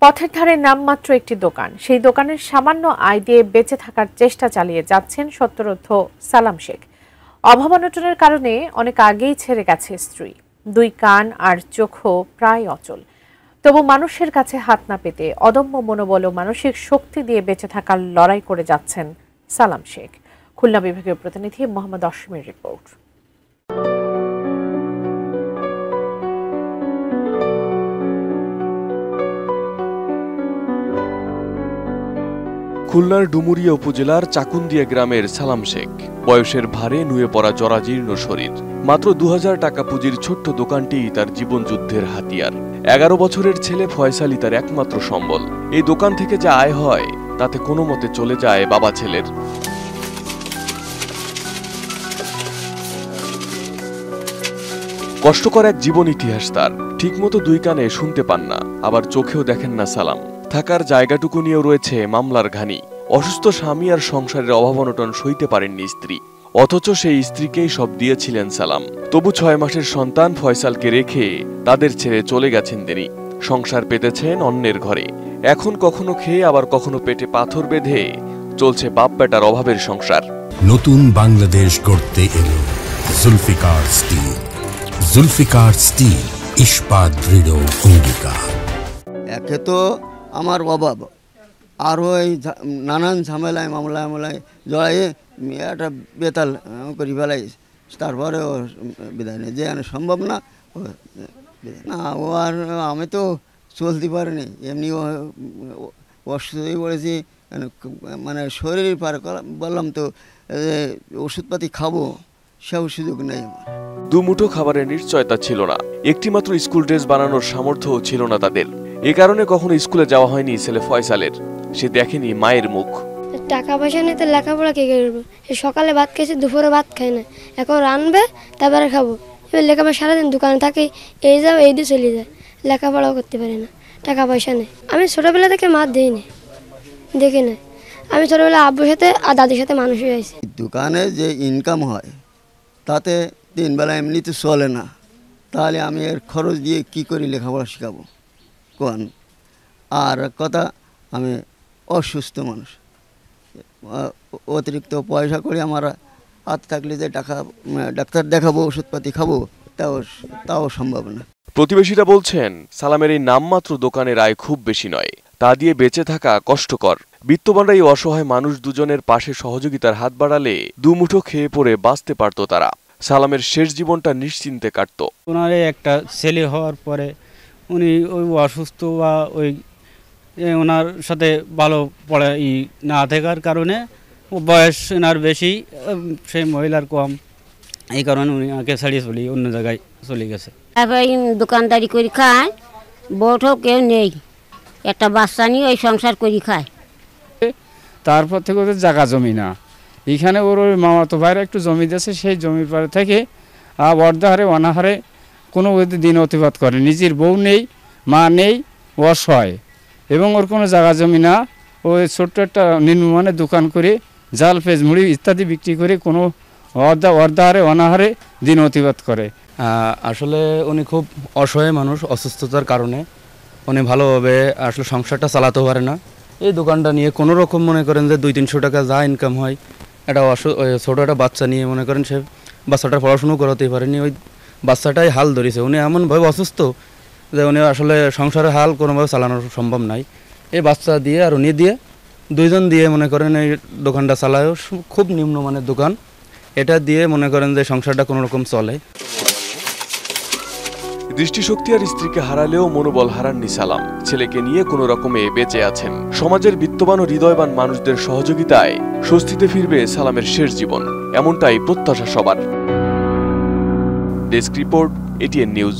পথের ধারে নামমাত্র একটি দোকান, সেই দোকানের সামান্য আয় দিয়ে বেঁচে থাকার চেষ্টা চালিয়ে যাচ্ছেন সত্তরোর্ধ্ব সালাম শেখ। অভাব-অনটনের কারণে অনেক আগেই ছেড়ে গেছে স্ত্রী, দুই কান আর চোখও প্রায় অচল। তবু মানুষের কাছে হাত না পেতে অদম্য মনোবল ও মানসিক শক্তি দিয়ে বেঁচে থাকার লড়াই করে যাচ্ছেন সালাম শেখ। খুলনা বিভাগীয় প্রতিনিধি মোহাম্মদ অসীমের রিপোর্ট। খুলনার ডুমুরিয়া উপজেলার চাকুন্দিয়া গ্রামের সালাম শেখ। বয়সের ভারে নুয়ে পড়া জরাজীর্ণ শরীর। মাত্র 2000 টাকা পুঁজির ছোট্ট দোকানটিই তার জীবনযুদ্ধের হাতিয়ার। 11 বছরের ছেলে ফয়সালি তার একমাত্র সম্বল। এই দোকান থেকে যা আয় হয় তাতে কোনো মতে চলে যায় বাবা ছেলের। কষ্টকর এক জীবন ইতিহাস তার। ঠিকমতো দুই কানে শুনতে পান না, আবার চোখেও দেখেন না সালাম। থাকার জায়গাটুকু নিয়েও রয়েছে মামলার ঘানি। অসুস্থ স্বামী আর সংসারের অভাব-অনটন সইতে পারেননি স্ত্রী, অথচ সেই স্ত্রীকেই সব দিয়েছিলেন সালাম। তবু 6 মাসের সন্তান ফয়সালকে রেখে তাদের ছেড়ে চলে গেছেন তিনি। সংসার পেতেছেন অন্যের ঘরে। এখন কখনো খেয়ে আবার কখনো পেটে পাথর বেঁধে চলছে বাপ বেটার অভাবের সংসার। নতুন বাংলাদেশ গড়তে এলো জুলফিকার স্টিল। জুলফিকার স্টিল, ইস্পাত দৃঢ় অঙ্গীকার। একে তো আমার অভাব, আরও এই নানান ঝামেলায় মামলায় জড়াইয়ে একটা বেতাল করি ফেলাই, তারপরেও বিদায় নেই যে সম্ভব না। না ও আর আমি তো চলতে পারিনি, এমনি অসুস্থ হয়ে পড়েছি, মানে শরীর পার বললাম তো ওষুধপাতি খাবো সেও সুযোগ নেই আমার। দুমুঠো খাবারের নিশ্চয়তা ছিল না, একটি মাত্র স্কুল ড্রেস বানানোর সামর্থ্যও ছিল না তাদের। এ কারণে কখনো স্কুলে যাওয়া হয়নি ছেলে ফয়সালের। সে দেখেনি মায়ের মুখ। টাকা পয়সা নেই তো লেখাপড়া কে করবো? সকালে ভাত খেয়েছি, দুপুরে ভাত খাই না, এখন রানবে তারপরে খাবো। এবার লেখাপড়া সারাদিন দোকানে থাকি, এই যাও এই দিয়ে চলে যায়, লেখাপড়াও করতে পারি না, টাকা পয়সা নেই। আমি ছোটোবেলা থেকে মাছ দিইনি, দেখি না। আমি ছোটোবেলা আব্বুর সাথে আর দাদির সাথে মানুষ হয়েছি। দোকানে যে ইনকাম হয় তাতে 3 বেলা এমনিতে চলে না, তাহলে আমি এর খরচ দিয়ে কি করে লেখাপড়া শেখাবো কোন? আর কথা, আমি অসুস্থ মানুষ, অতিরিক্ত পয়সা করে আমার হাত থাকলে যে টাকা ডাক্তার দেখাবো, ওষুধপাতি খাবো, তাও সম্ভব না। প্রতিবেশীরা বলছেন সালামের এই নামমাত্র দোকানের আয় খুব বেশি নয়, তা দিয়ে বেঁচে থাকা কষ্টকর। বিত্তবানরা এই অসহায় মানুষ দুজনের পাশে সহযোগিতার হাত বাড়ালে দুমুঠো খেয়ে পড়ে বাঁচতে পারত তারা। সালামের শেষ জীবনটা নিশ্চিন্তে কাটত। ওনার একটা ছেলে হওয়ার পরে উনি ওই অসুস্থ বা ওই ওনার সাথে ভালো পড়া না থাকার কারণে, বয়স ওনার বেশি, সেই মহিলার কম, এই কারণে উনি আগে ছাড়িয়ে অন্য জায়গায় চলে গেছে। দোকানদারি করে খায়, বউটাও কেউ নেই, একটা বাচ্চা নিয়ে ওই সংসার করে খায়। তারপর থেকে ওদের জায়গা জমি না, এখানে ওর ওই মামাতো ভাইরা একটু জমি দিয়েছে, সেই জমির পরে থেকে অর্ধাহারে অনাহারে কোনো দিন অতিবাদ করে। নিজের বউ নেই, মা নেই, অসহায়, এবং ওর কোনো জায়গা জমি না। ওই ছোট্ট একটা নিম্নমানের দোকান করে জাল পেঁয়াজ মুড়ি ইত্যাদি বিক্রি করে কোনো অর্ধাহারে অনাহারে দিন অতিবাদ করে। আসলে উনি খুব অসহায় মানুষ, অসুস্থতার কারণে উনি ভালোভাবে আসলে সংসারটা চালাতে পারে না। এই দোকানটা নিয়ে কোনো রকম মনে করেন যে 200-300 টাকা যা ইনকাম হয়, একটা ছোটো একটা বাচ্চা নিয়ে মনে করেন সে বাচ্চাটার পড়াশুনো করাতেই পারেনি, ওই বাচ্চাটাই হাল ধরেছে। উনি এমনভাবে অসুস্থ যে উনি আসলে সংসারের হাল কোনোভাবে চালানো সম্ভব নাই। এই বাচ্চা দিয়ে আর উনি দিয়ে, দুইজন দিয়ে মনে করেন এই দোকানটা চালায়, খুব নিম্নমানের দোকান, এটা দিয়ে মনে করেন যে সংসারটা কোনো রকম চলে। দৃষ্টিশক্তি আর স্ত্রীকে হারালেও মনোবল হারাননি সালাম। ছেলেকে নিয়ে কোনো রকমে বেঁচে আছেন। সমাজের বিত্তবান ও হৃদয়বান মানুষদের সহযোগিতায় স্বস্তিতে ফিরবে সালামের শেষ জীবন, এমনটাই প্রত্যাশা সবার। Desk report, ATN news.